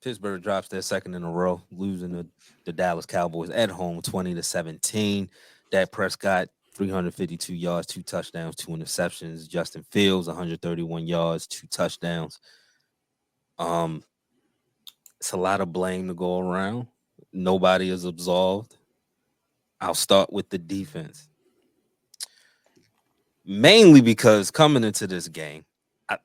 Pittsburgh drops their second in a row, losing the Dallas Cowboys at home 20-17. Dak Prescott, 352 yards, 2 touchdowns, 2 interceptions. Justin Fields, 131 yards, 2 touchdowns. Um, it's a lot of blame to go around. Nobody is absolved. I'll start with the defense. Mainly because coming into this game,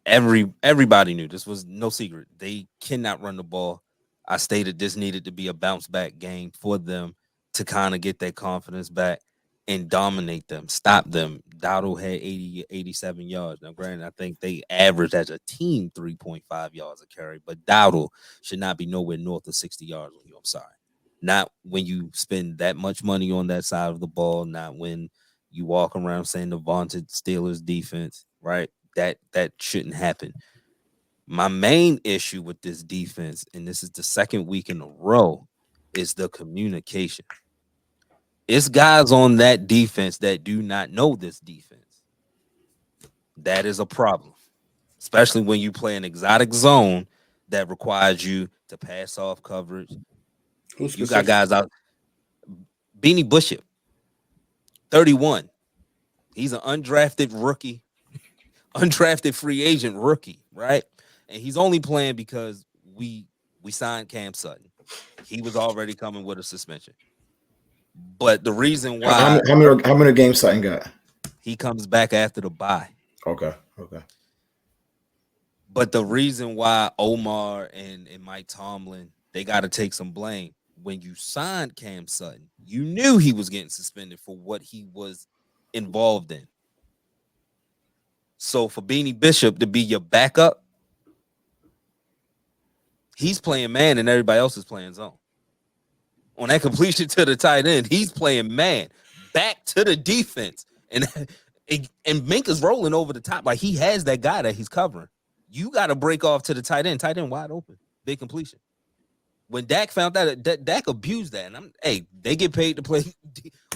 everybody knew this was no secret. They cannot run the ball. I stated this needed to be a bounce back game for them to kind of get their confidence back and dominate them, stop them. Dowdle had 80, 87 yards. Now, granted, I think they averaged as a team 3.5 yards a carry, but Dowdle should not be nowhere north of 60 yards on you. I'm sorry. Not when you spend that much money on that side of the ball, not when you walk around saying the vaunted Steelers defense, right? That shouldn't happen. My main issue with this defense, and this is the second week in a row, is the communication. It's guys on that defense that do not know this defense. That is a problem, especially when you play an exotic zone that requires you to pass off coverage. You got guys out. Beanie Bishop, 31. He's an undrafted rookie, undrafted free agent rookie, right? And he's only playing because we signed Cam Sutton. He was already coming with a suspension. But the reason why how many games Sutton got? he comes back after the bye. Okay. But the reason why Omar and Mike Tomlin, they got to take some blame. When you signed Cam Sutton, you knew he was getting suspended for what he was involved in. So for Beanie Bishop to be your backup, he's playing man and everybody else is playing zone. On that completion to the tight end, he's playing man back to the defense. And Mink is rolling over the top like he has that guy that he's covering. You got to break off to the tight end wide open, big completion. When Dak found that, Dak abused that. And they get paid to play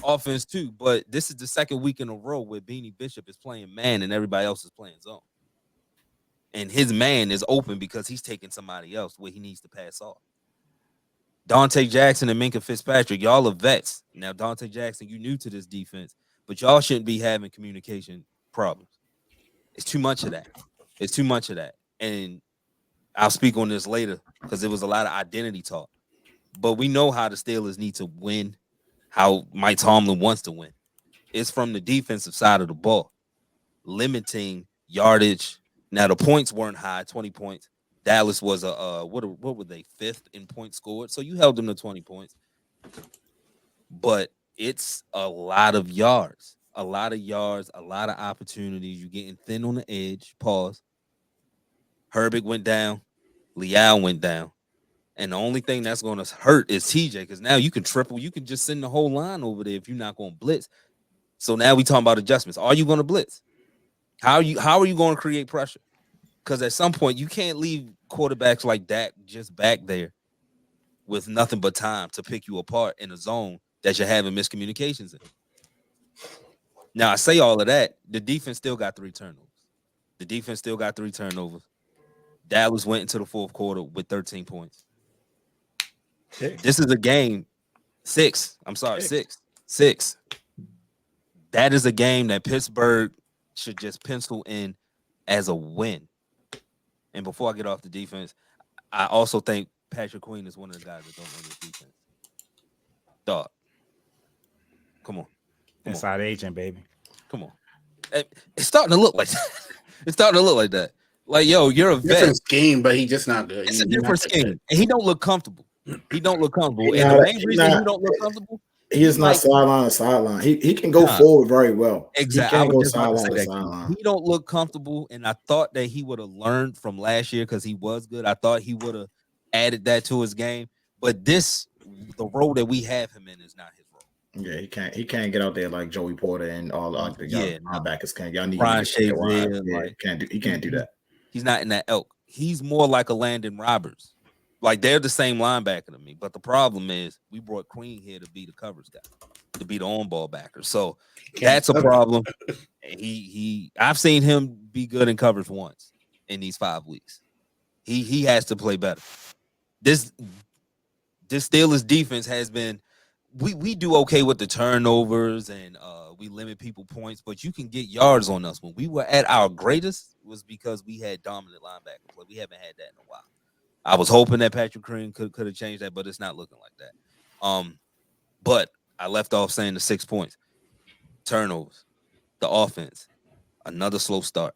offense too. But this is the second week in a row where Beanie Bishop is playing man and everybody else is playing zone. And his man is open because he's taking somebody else where he needs to pass off. Dante Jackson and Minka Fitzpatrick, y'all are vets. Now, Dante Jackson, you new to this defense, but y'all shouldn't be having communication problems. It's too much of that. And I'll speak on this later because there was a lot of identity talk. But we know how the Steelers need to win, how Mike Tomlin wants to win. It's from the defensive side of the ball, limiting yardage. Now, the points weren't high, 20 points. Dallas was what were they, 5th in points scored? So you held them to 20 points. But it's a lot of yards, a lot of opportunities. You're getting thin on the edge. Pause. Herbig went down. Leal went down. And the only thing that's going to hurt is TJ because now you can triple. You can just send the whole line over there if you're not going to blitz. So now we talking about adjustments. Are you going to blitz? How are you going to create pressure? Because at some point, you can't leave quarterbacks like Dak just back there with nothing but time to pick you apart in a zone that you're having miscommunications in. Now, I say all of that. The defense still got 3 turnovers. Dallas went into the fourth quarter with 13 points. This is a game. 6. I'm sorry, 6. That is a game that Pittsburgh should just pencil in as a win. And before I get off the defense, I also think Patrick Queen is one of the guys that don't know this defense. Dog. Come on. Inside agent, baby. Come on. It's starting to look like that. Like, yo, you're a vet. Different scheme, but he's just not good. It's a different scheme. And he don't look comfortable. And the main reason he don't look comfortable, he is not sideline to sideline. He can go forward very well. Exactly. He can go sideline to sideline. He don't look comfortable, and I thought that he would have learned from last year because he was good. I thought he would have added that to his game. But the role that we have him in is not his role. Yeah, he can't get out there like Joey Porter and all the linebackers can. Y'all need Brian Shaver. He can't do that. He's not in that elk. He's more like a Landon Roberts. Like, they're the same linebacker to me. But the problem is we brought Queen here to be the coverage guy, to be the on-ball backer. So that's a problem. I've seen him be good in coverage once in these 5 weeks. He has to play better. this Steelers defense has been. We do okay with the turnovers and we limit people points, but you can get yards on us. When we were at our greatest was because we had dominant linebackers. Like we haven't had that in a while. I was hoping that Patrick Green could have changed that, but it's not looking like that. But I left off saying the 6 points. Turnovers, the offense, another slow start.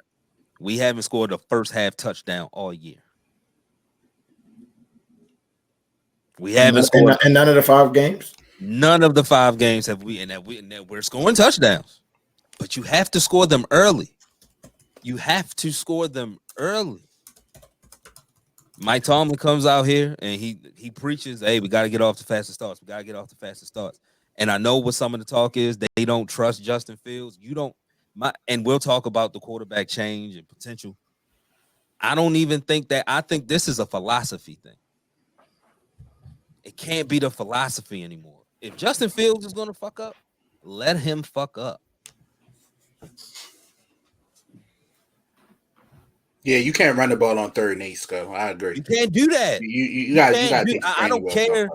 We haven't scored a first half touchdown all year. We haven't scored in none of the 5 games. None of the 5 games have we, and that we're scoring touchdowns, but you have to score them early. You have to score them early. Mike Tomlin comes out here and he preaches, hey, we got to get off the fastest starts. We got to get off the fastest starts. And I know what some of the talk is. They don't trust Justin Fields. And we'll talk about the quarterback change and potential. I don't even think that. I think this is a philosophy thing. It can't be the philosophy anymore. If Justin Fields is going to fuck up, let him fuck up. Yeah, you can't run the ball on 3rd and 8, Sco. I agree. You can't do that. You got to. I don't care.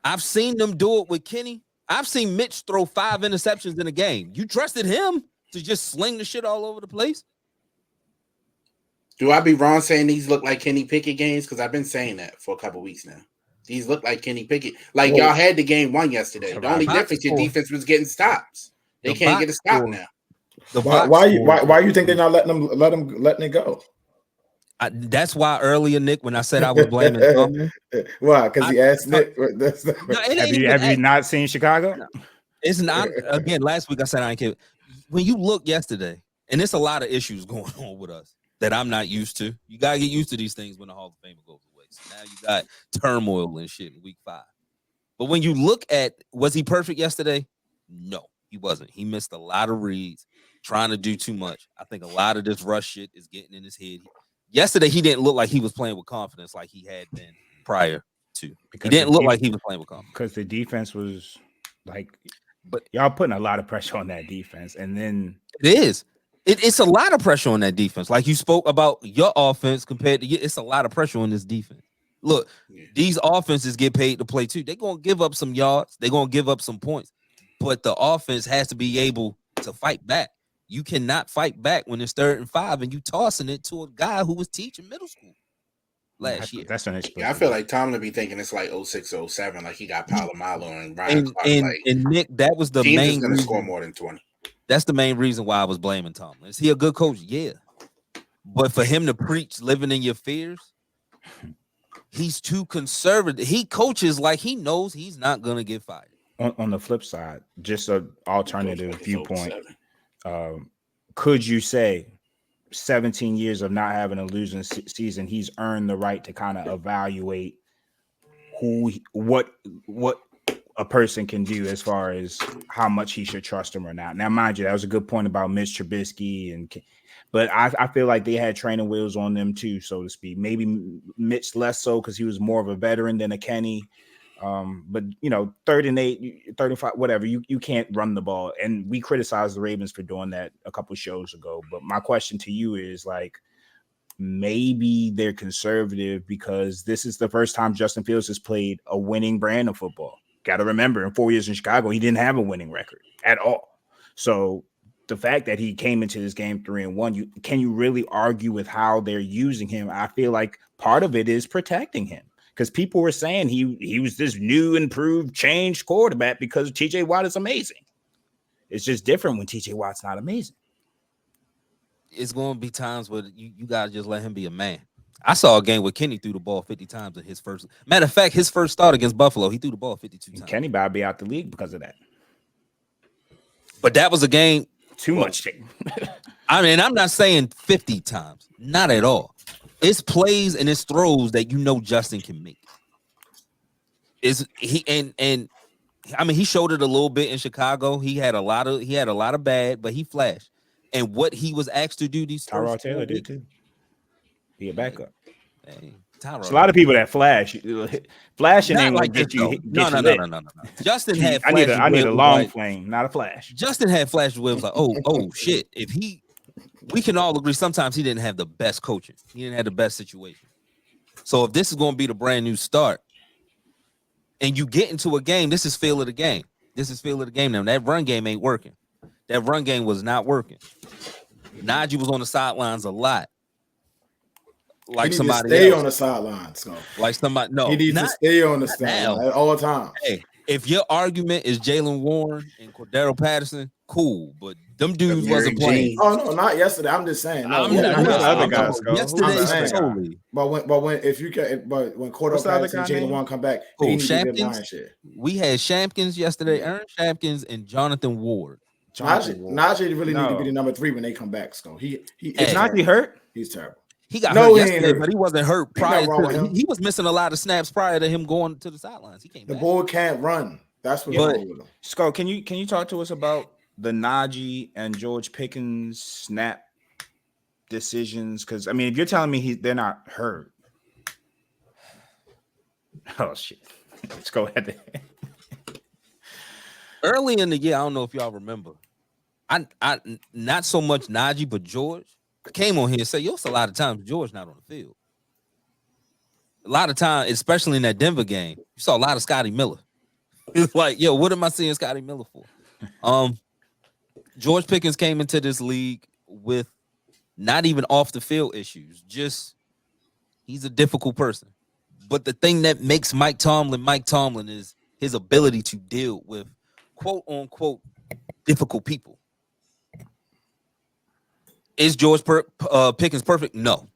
I've seen them do it with Kenny. I've seen Mitch throw 5 interceptions in a game. You trusted him to just sling the shit all over the place? Do I be wrong saying these look like Kenny Pickett games? Because I've been saying that for a couple weeks now. These look like Kenny Pickett. Like y'all had the game 1 yesterday. The only difference, your defense was getting stops. They can't get a stop now. Why you think they're not letting it go? That's why earlier, Nick, when I said I was blaming Tomlin. Why? Because he asked Nick. Have you not seen Chicago? No. It's not. Again, last week I said I ain't care. When you look yesterday, and there's a lot of issues going on with us that I'm not used to. You gotta get used to these things when the Hall of Fame goes away. So now you got turmoil and shit in week 5. But when you look at, was he perfect yesterday? No, he wasn't. He missed a lot of reads, trying to do too much. I think a lot of this rush shit is getting in his head. Yesterday, he didn't look like he was playing with confidence like he had been prior to. Because he didn't look like he was playing with confidence. Because the defense was like, but y'all putting a lot of pressure on that defense. And then it is. It's a lot of pressure on that defense. Like you spoke about your offense compared to it's a lot of pressure on this defense. Look, these offenses get paid to play too. They're going to give up some yards. They're going to give up some points. But the offense has to be able to fight back. You cannot fight back when it's 3rd and 5 and you tossing it to a guy who was teaching middle school last year. That's when it's I feel like Tomlin be thinking it's like 06, 07, like he got Palomalo and Ryan Clark. And Nick, that was the main reason. Score more than 20. That's the main reason why I was blaming Tomlin. Is he a good coach? Yeah. But for him to preach living in your fears, he's too conservative. He coaches like he knows he's not going to get fired. On the flip side, just an alternative viewpoint. Could you say 17 years of not having a losing season, he's earned the right to kind of evaluate what a person can do as far as how much he should trust him or not. Now, mind you, that was a good point about Mitch Trubisky, but I feel like they had training wheels on them too, so to speak. Maybe Mitch less so because he was more of a veteran than a Kenny. But 3rd and 8, 35, whatever, you can't run the ball. And we criticized the Ravens for doing that a couple of shows ago. But my question to you is like, maybe they're conservative because this is the first time Justin Fields has played a winning brand of football. Got to remember, in 4 years in Chicago, he didn't have a winning record at all. So the fact that he came into this game 3-1, can you really argue with how they're using him? I feel like part of it is protecting him. Because people were saying he was this new, improved, changed quarterback because TJ Watt is amazing. It's just different when TJ Watt's not amazing. It's going to be times where you got to just let him be a man. I saw a game where Kenny threw the ball 50 times in his first. Matter of fact, his first start against Buffalo, he threw the ball 52 times. Kenny about to be out the league because of that. But that was a game. Too much. I mean, I'm not saying 50 times. Not at all. It's plays and it's throws that Justin can make. I mean, he showed it a little bit in Chicago. He had a lot of bad, but he flashed. And what he was asked to do these Tyrod Taylor did too. Be a backup. Hey, Tyrod. There's a lot of people that flash. Flashing ain't like get you. No. Justin had. I need a long flame, not a flash. Justin had flashes where it was like, oh shit. We can all agree sometimes he didn't have the best coaching. He didn't have the best situation. So if this is going to be the brand new start, and you get into a game, this is feel of the game. This is feel of the game now. That run game ain't working. That run game was not working. Najee was on the sidelines a lot. Like somebody stay else. On the sidelines. So. Like somebody, no. He needs to stay on the sideline at all times. Hey, if your argument is Jalen Warren and Cordero Patterson, cool. But them dudes wasn't playing. Oh no, not yesterday. I'm just saying. No, other guys go. Yesterday, but when Cordero Patterson and Jalen Warren come back, they need to be line shit. We had Shampkins yesterday, Aaron Shampkins and Jonathan Ward. Najee really need to be the number 3 when they come back. So is Najee hurt? He's terrible. He got hurt yesterday, but he wasn't hurt prior to he was missing a lot of snaps prior to him going to the sidelines. He came back. The boy can't run. That's what's wrong with him. Skull, can you talk to us about the Najee and George Pickens snap decisions? Because I mean, if you're telling me they're not hurt, oh shit, let's go ahead. Early in the year, I don't know if y'all remember, I not so much Najee, but George. I came on here and said, it's a lot of times George not on the field. A lot of times, especially in that Denver game, you saw a lot of Scotty Miller. It's like, what am I seeing Scotty Miller for? George Pickens came into this league with not even off the field issues. Just he's a difficult person. But the thing that makes Mike Tomlin is his ability to deal with quote unquote difficult people. Is George Pickens perfect? No.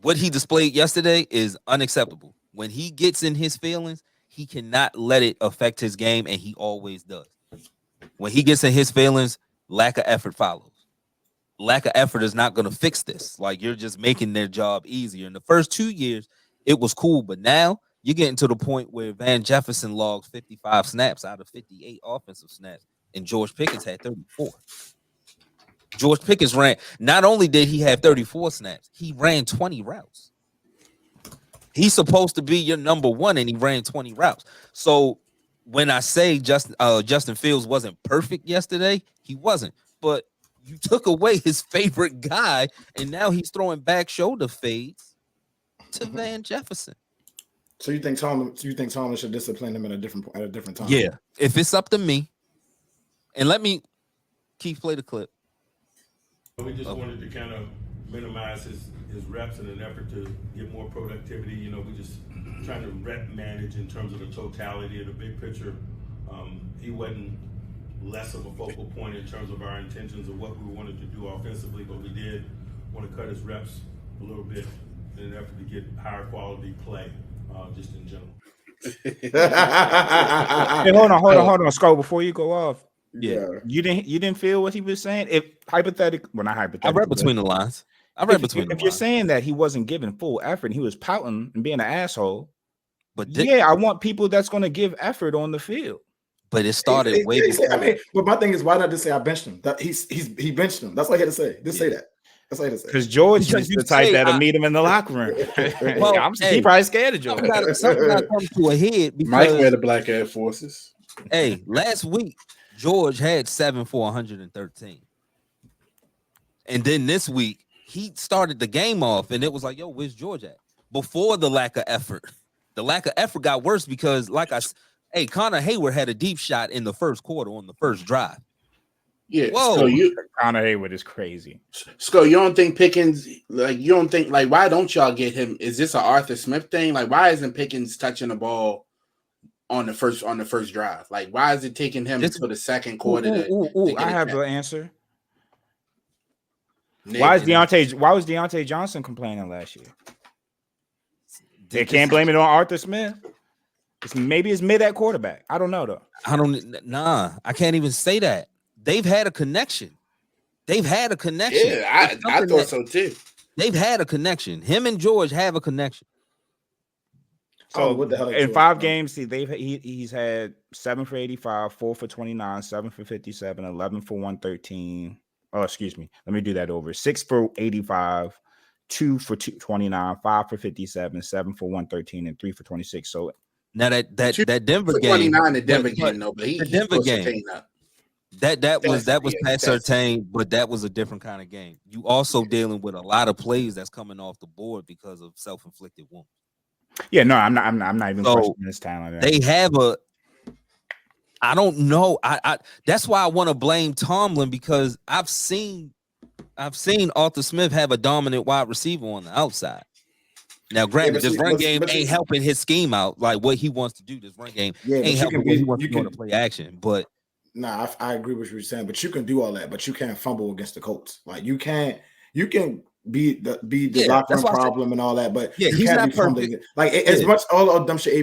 What he displayed yesterday is unacceptable. When he gets in his feelings, he cannot let it affect his game, and he always does. When he gets in his feelings, lack of effort follows. Lack of effort is not going to fix this. Like, you're just making their job easier. In the first 2 years, it was cool, but now you're getting to the point where Van Jefferson logs 55 snaps out of 58 offensive snaps, and George Pickens had 34. George Pickens ran, not only did he have 34 snaps, he ran 20 routes. He's supposed to be your number 1, and he ran 20 routes. So when I say Justin Fields wasn't perfect yesterday, he wasn't. But you took away his favorite guy, and now he's throwing back shoulder fades to Van Jefferson. So you think Tomlin should discipline him at a different time? Yeah. If it's up to me, and let me play the clip. We just wanted to kind of minimize his reps in an effort to get more productivity. We just trying to rep manage in terms of the totality of the big picture. He wasn't less of a focal point in terms of our intentions of what we wanted to do offensively, but we did want to cut his reps a little bit in an effort to get higher quality play, just in general. Hey, hold on, Skull, before you go off. Yeah, you didn't feel what he was saying. If hypothetical, well, not hypothetical. I read between the lines. If you're saying that he wasn't giving full effort, and he was pouting and being an asshole. But I want people that's going to give effort on the field. But it started way before. But my thing is, why not just say I benched him? That he benched him. That's all I had to say. Just say that. That's all I had to say. Because George is the type that'll meet him in the locker room. Well, he probably scared of George. Something got to come to a head. Because, Mike wear the black Air Forces. Hey, last week George had 7 for 113. And then this week, he started the game off, and it was like, where's George at? Before the lack of effort. The lack of effort got worse because, Connor Hayward had a deep shot in the first quarter on the first drive. Yeah. Whoa. Connor Hayward is crazy. Sco, you don't think Pickens, why don't y'all get him? Is this an Arthur Smith thing? Why isn't Pickens touching the ball on the first drive? Why is it taking him until the second quarter? I have the answer. Why was Deontay Johnson complaining last year? They can't blame it on Arthur Smith. Maybe it's mid at quarterback. I don't know though. I can't even say that. They've had a connection. Yeah, I thought so too. They've had a connection. Him and George have a connection. So what the hell in 5 games, he's had 7 for 85, 4 for 29, 7 for 57, 11 for 113. Oh, excuse me. Let me do that over. 6 for 85, 2 for 29, 5 for 57, 7 for 113, and 3 for 26. So now that Denver game, 29 the Denver game, no, but the Denver game. That was Pat That's Surtain, but that was a different kind of game. You also dealing with a lot of plays that's coming off the board because of self-inflicted wounds. Yeah, no, I'm not even So questioning his talent. they have I don't know. I that's why I want to blame Tomlin, because I've seen Arthur Smith have a dominant wide receiver on the outside. Now, granted, this run game ain't helping his scheme out, like what he wants to do. This run game ain't helping what he wants to do on the play action. But I agree with what you're saying. But you can do all that, but you can't fumble against the Colts. Like you can be the locker room problem and all that, but yeah, you he's can't not be fumbling. Like as much all of dumb shit.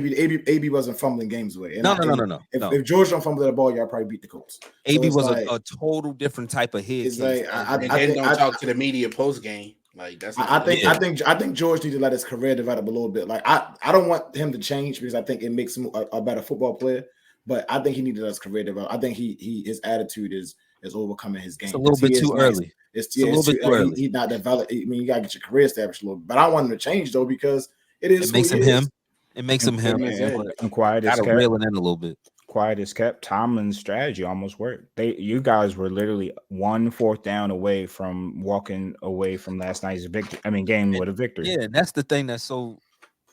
AB wasn't fumbling games away. And no. If George don't fumble the ball, y'all probably beat the Colts. AB was a total different type of head case. Like and don't talk to the media post game. Like that's. I think George needs to let his career develop a little bit. Like I don't want him to change because I think it makes him a better football player. But I think he needed his career develop. I think his attitude is overcoming his game. It's a little bit too early. It's a little bit too early. He's not developed. I mean, you gotta get your career established a little bit. But I want him to change though, because it makes him him. It makes him him. And quiet as kept. Reel it in a little bit. Quiet as kept. Tomlin's strategy almost worked. You guys were literally 1 4th down away from walking away from last night's game with a victory. Yeah, and that's the thing that's so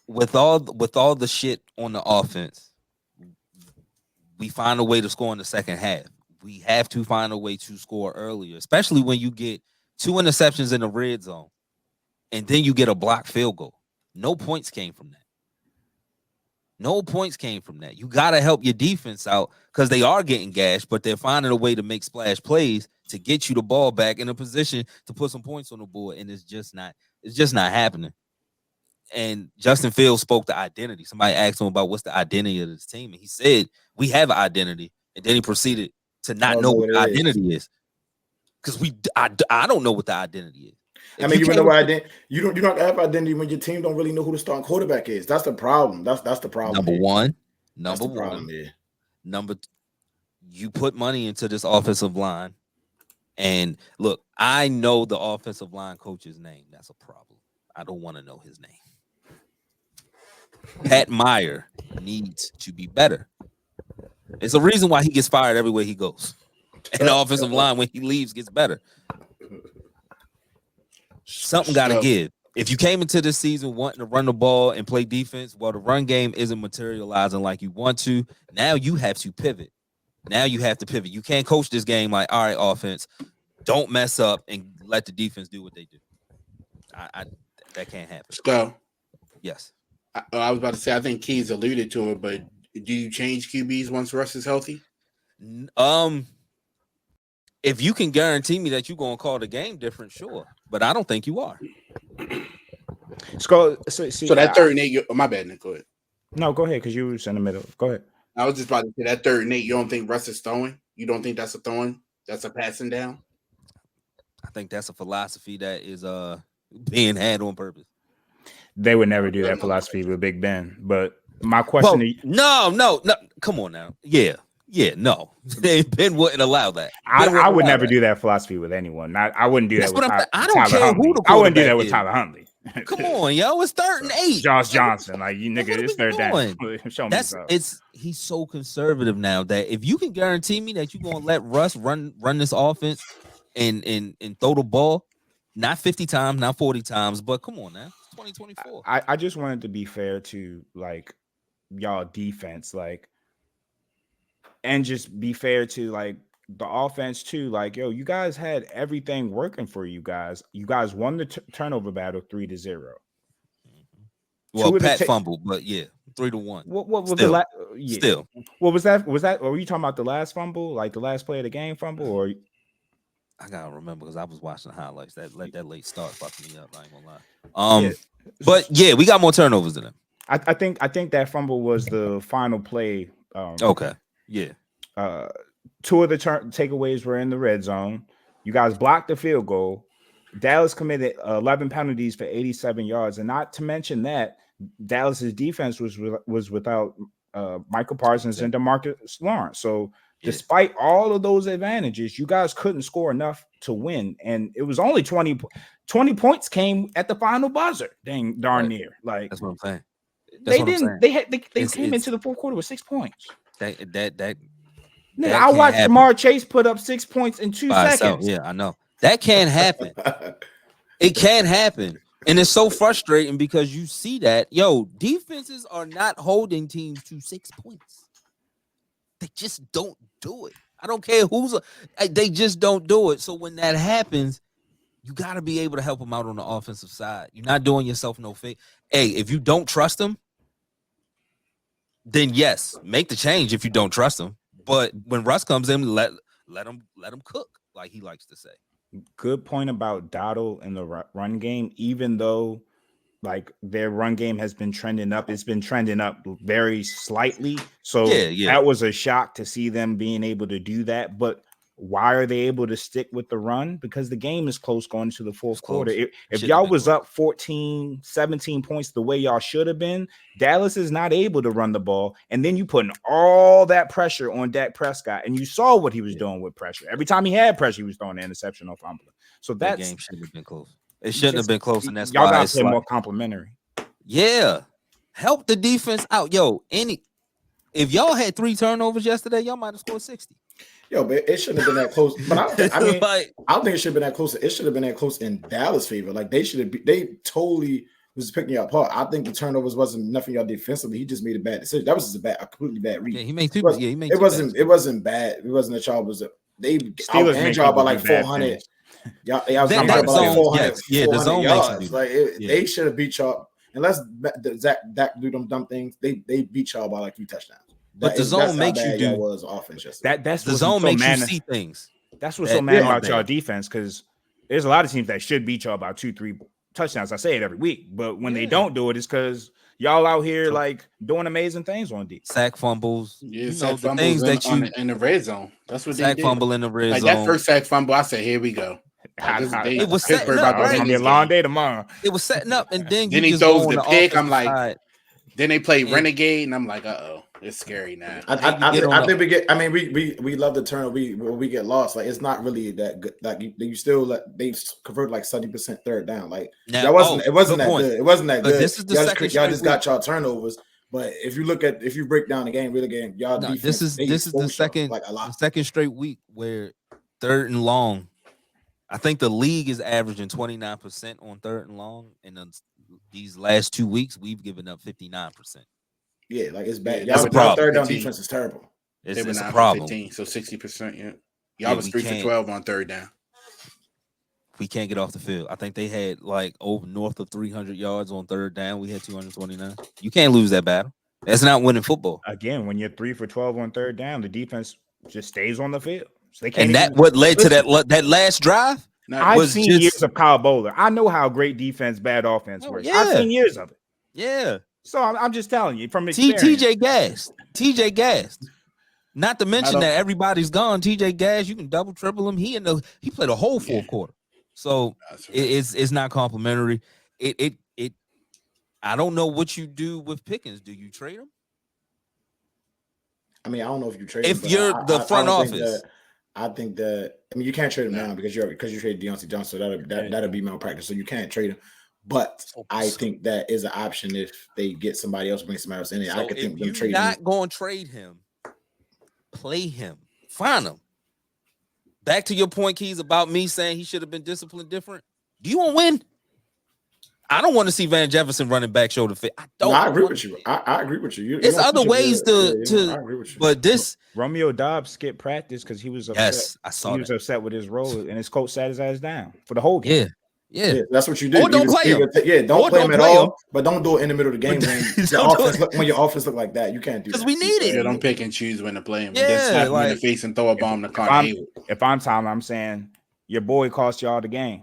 with all the shit on the offense, we find a way to score in the second half. We have to find a way to score earlier, especially when you get 2 interceptions in the red zone and then you get a blocked field goal. No points came from that. You got to help your defense out because they are getting gashed, but they're finding a way to make splash plays to get you the ball back in a position to put some points on the board, and it's just not happening. And Justin Fields spoke to identity. Somebody asked him about what's the identity of this team, and he said, we have an identity. And then he proceeded to not know what the identity is. Because I don't know what the identity is. I mean, you know what identity? You don't have identity when your team don't really know who the starting quarterback is. That's the problem. That's the problem. Number one. You put money into this offensive line. And look, I know the offensive line coach's name. That's a problem. I don't want to know his name. Pat Meyer needs to be better. It's a reason why he gets fired everywhere he goes. And the offensive line, when he leaves, gets better. Something got to give. If you came into this season wanting to run the ball and play defense, well, the run game isn't materializing like you want to. Now you have to pivot. You can't coach this game like, all right, offense, don't mess up and let the defense do what they do. That can't happen. So, yes. I was about to say, I think Keys alluded to it, but do you change QBs once Russ is healthy? If you can guarantee me that you're going to call the game different, sure. But I don't think you are. So that 3rd and 8, my bad, Nick, go ahead. No, go ahead, because you were in the middle. Go ahead. I was just about to say that 3rd and 8, you don't think Russ is throwing? You don't think that's a throwing? That's a passing down? I think that's a philosophy that is being had on purpose. They would never do that philosophy with Big Ben. But my question to you, no. Come on now. Yeah, no. Ben wouldn't allow that. I would never do that philosophy with anyone. I wouldn't do that with Tyler. I don't care who the quarterback is. I wouldn't do that with Tyler Huntley. Come on, yo. It's 3rd and 8. Josh Johnson. Like, you nigga, it's 3rd down. Show me he's so conservative now that if you can guarantee me that you're gonna let Russ run this offense and throw the ball, not 50 times, not 40 times, but come on now. It's 2024. I just wanted to be fair to like y'all defense, like, and just be fair to like the offense too. Like, yo, you guys had everything working for you guys. You guys won the turnover battle 3-0. Well, Pat fumbled, but yeah, 3-1. What was still, the still? What was that? Or were you talking about the last fumble, like the last play of the game fumble, or? I gotta remember because I was watching the highlights. That late start fucked me up. I ain't gonna lie. But yeah, we got more turnovers than them. I think that fumble was the final play. Okay. Yeah. 2 of the takeaways were in the red zone. You guys blocked the field goal. Dallas committed 11 penalties for 87 yards, and not to mention that Dallas's defense was without Michael Parsons and DeMarcus Lawrence. So despite all of those advantages, you guys couldn't score enough to win, and it was only 20 points came at the final buzzer. Darn near. Like, that's what I'm saying. They came into the 4th quarter with 6 points. Nigga, I watched Jamar Chase put up 6 points in 2 seconds. Yeah, I know. That can't happen. It can't happen. And it's so frustrating because you see that, defenses are not holding teams to 6 points. They just don't do it. I don't care they just don't do it. So when that happens, you got to be able to help them out on the offensive side. You're not doing yourself no favor. Hey, if you don't trust them, then yes, make the change if you don't trust them. But when Russ comes in, let him cook, like he likes to say. Good point about Dottle in the run game. Even though like their run game has been trending up, it's been trending up very slightly. So that was a shock to see them being able to do that. But why are they able to stick with the run? Because the game is close going to the fourth quarter. If y'all was up 14, 17 points the way y'all should have been, Dallas is not able to run the ball. And then you putting all that pressure on Dak Prescott. And you saw what he was doing with pressure. Every time he had pressure, he was throwing an interception or fumbling. So that game shouldn't have been close. It shouldn't have been close. And that's y'all got to play more complimentary. Yeah. Help the defense out. If y'all had 3 turnovers yesterday, y'all might have scored 60. But it shouldn't have been that close. But I mean, I don't think it should have been that close. It should have been that close in Dallas' favor. Like they totally was picking y'all apart. I think the turnovers wasn't nothing y'all defensively. He just made a bad decision. That was just a completely bad read. Yeah, he made two. It wasn't bad. It wasn't that y'all was. They outgained y'all by like 400. Y'all was by like 400. The zone yards. They should have beat y'all. Unless Dak do them dumb things, they beat y'all by like 3 touchdowns. But the zone makes you do was offense yesterday. That's the zone makes you see things. That's what's so mad about y'all defense, because there's a lot of teams that should beat y'all about 2-3 touchdowns. I say it every week, but when they don't do it, it's because y'all out here like doing amazing things on defense. Sack fumbles, sack fumbles things in the red zone. That's what sack they did. Fumble in the red zone. That first sack fumble, I said, "Here we go." It was setting up. It's gonna be a long day tomorrow. It was setting up, and then he throws the pick. I'm like, then they play Renegade, and I'm like, uh-oh. It's scary now. I think we get. I mean, we love the turn. We get lost. Like it's not really that good. Like you still they convert like 70% third down. Like that wasn't. It wasn't that good. It wasn't that good. This is the y'all just got y'all turnovers. But if you break down the game, y'all defense. This is the second straight week where 3rd and long. I think the league is averaging 29% on 3rd and long, and these last 2 weeks we've given up 59%. Yeah, like it's bad. That's a problem. 3rd down defense is terrible. It's a problem. 15, so 60%. Yeah, y'all was 3 for 12 on 3rd down. We can't get off the field. I think they had like north of 300 yards on 3rd down. We had 229. You can't lose that battle. That's not winning football. Again, when you're 3 for 12 on 3rd down, the defense just stays on the field. So they can't. And that what led to that last drive. I've seen years of Kyle Bowler. I know how great defense, bad offense works. I've seen years of it. Yeah. So I'm just telling you from experience. TJ gassed. Not to mention that everybody's gone. TJ Gass, you can double triple him. He played a whole 4th quarter. So it's not complimentary. I don't know what you do with Pickens. Do you trade him? I mean, I don't know if you trade him. If you're the front office. I think that you can't trade him now because you traded Deontay Johnson. So that'll be malpractice. So you can't trade him. But I think that is an option if they get somebody else, bring somebody else in it. So I could think them trading. You're not going to trade him. Play him. Find him. Back to your point, Keys, about me saying he should have been disciplined different. Do you want to win? I don't want to see Van Jefferson running back shoulder fit. I agree with you. I agree with you. There's other ways to. I agree with you. But this Romeo Doubs skipped practice because he was upset. Yes, I saw. He was upset with his role, and his coach sat his ass down for the whole game. Yeah, that's what you do. Or don't play him. Don't play him at all. But don't do it in the middle of the game when your offense look like that. You can't do that. Because we need it. Yeah, don't pick and choose when to play him. Then slap him in the face and throw a bomb to Connor. If I'm Tom, I'm saying your boy cost y'all the game.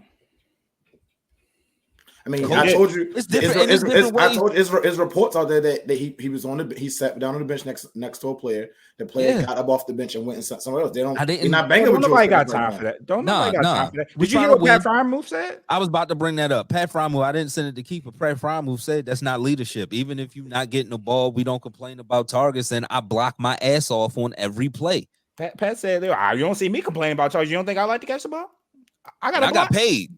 I mean, I told you it's different. I told his reports out there that he was he sat down on the bench next to a player. The player got up off the bench and went and sat somewhere else. They're not banging with nobody got time for that. Nobody got time for that. Did you hear what Pat Freiermuth said? I was about to bring that up. Pat Freiermuth, I didn't send it to keep, but Pat Freiermuth said that's not leadership. Even if you're not getting the ball, we don't complain about targets, and I block my ass off on every play. Pat said, "You don't see me complaining about targets. You don't think I like to catch the ball? I got paid.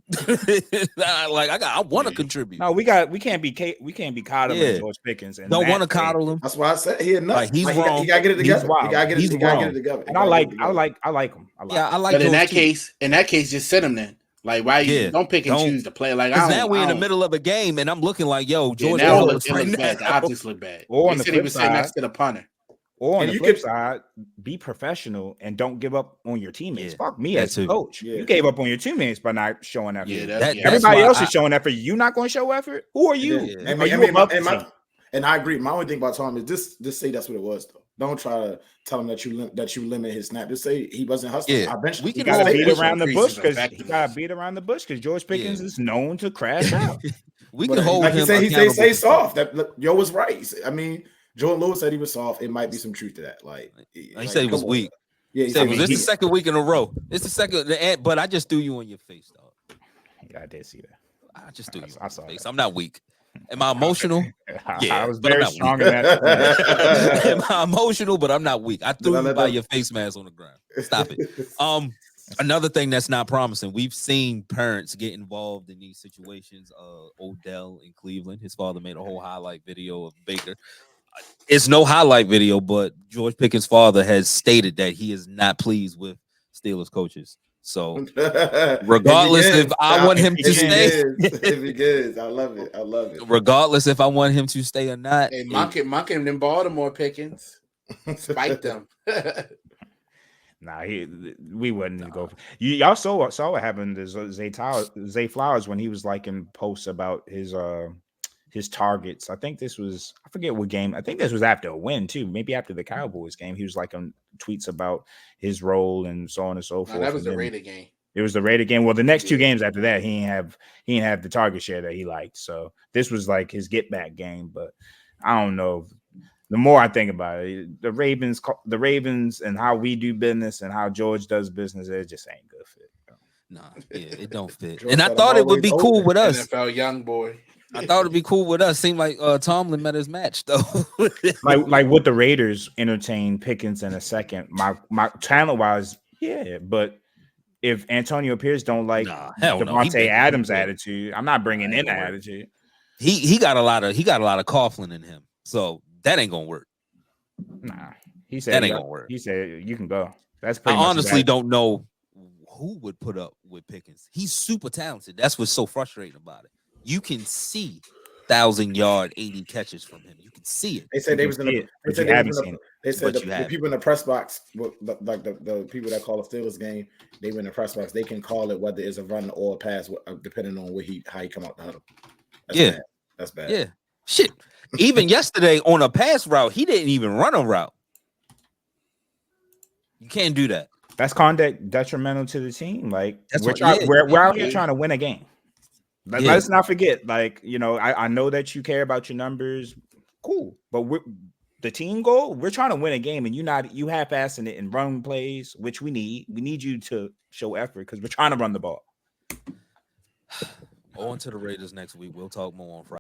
I want to contribute. No, we can't be coddling George Pickens and don't want to coddle him. That's why I said he enough. Like, he's wrong. He got to get it together. He's wild. He got to get it together. And I like him. I like. But in George that case, just sit him then. Like, why you don't pick and choose to play? Like, now we're in the middle of a game, and I'm looking like, yo, George. Now it looks bad. The optics look bad. Or on the flip sitting next to the punter. Or on the flip side, be professional and don't give up on your teammates. Fuck me as a coach. Yeah. You gave up on your teammates by not showing effort. Everybody else is showing effort. You not going to show effort? Who are you? And I agree. My only thing about Tom is just say that's what it was, though. Don't try to tell him that you limit his snap. Just say he wasn't hustling. Yeah. We can gotta beat around the bush because George Pickens is known to crash out. We can hold him. He say soft. Yo was right. I mean, Jordan Lewis said he was soft. It might be some truth to that. He said he was weak. Yeah, he said this is the second week in a row. It's the second, but I just threw you on your face, dog. Yeah, I did see that. I just threw you on your face. I'm not weak. Am I emotional? Yeah, I was very strong in that. Am I emotional? But I'm not weak. I threw you by your face mask on the ground. Stop it. Another thing that's not promising. We've seen parents get involved in these situations. Odell in Cleveland, his father made a whole highlight video of Baker. It's no highlight video, but George Pickens' father has stated that he is not pleased with Steelers coaches. So, regardless if I want him to stay, if he is, I love it. Regardless if I want him to stay or not, hey, mock him in Baltimore, Pickens, spike them. Nah, we wouldn't go. Y'all saw what happened to Zay Flowers when he was like in posts about his targets. I think this was, I forget what game. I think this was after a win too. Maybe after the Cowboys game. He was like on tweets about his role and so on and so forth. That was the Raider game. It was the Raider game. Well, the next two games after that, he didn't have the target share that he liked. So this was like his get back game. But I don't know. The more I think about it, the Ravens and how we do business and how George does business, it just ain't good fit. Nah, it don't fit. And I thought it would be cool with us. NFL young boy. I thought it'd be cool with us. Seemed like Tomlin met his match though. like with the Raiders entertain Pickens in a second. My talent wise, yeah, but if Antonio Pierce don't like Devontae Adams' attitude, I'm not bringing in that attitude. He got a lot of Coughlin in him, so that ain't gonna work. Nah, he said that ain't gonna work. He said you can go. That's I honestly don't know who would put up with Pickens. He's super talented. That's what's so frustrating about it. You can see 1,000-yard, 80 catches from him. You can see it. They said they was in the. They said the people in the press box, like the people that call the Steelers game, they were in the press box. They can call it whether it's a run or a pass, depending on how he come out the huddle. That's bad. Yeah, shit. Even yesterday on a pass route, he didn't even run a route. You can't do that. That's conduct detrimental to the team. Like we're out here trying to win a game. Let's not forget, like, I know that you care about your numbers, cool, but the team goal, we're trying to win a game, and you half-assing it in run plays, which we need you to show effort because we're trying to run the ball. On to the Raiders next week. We'll talk more on Friday.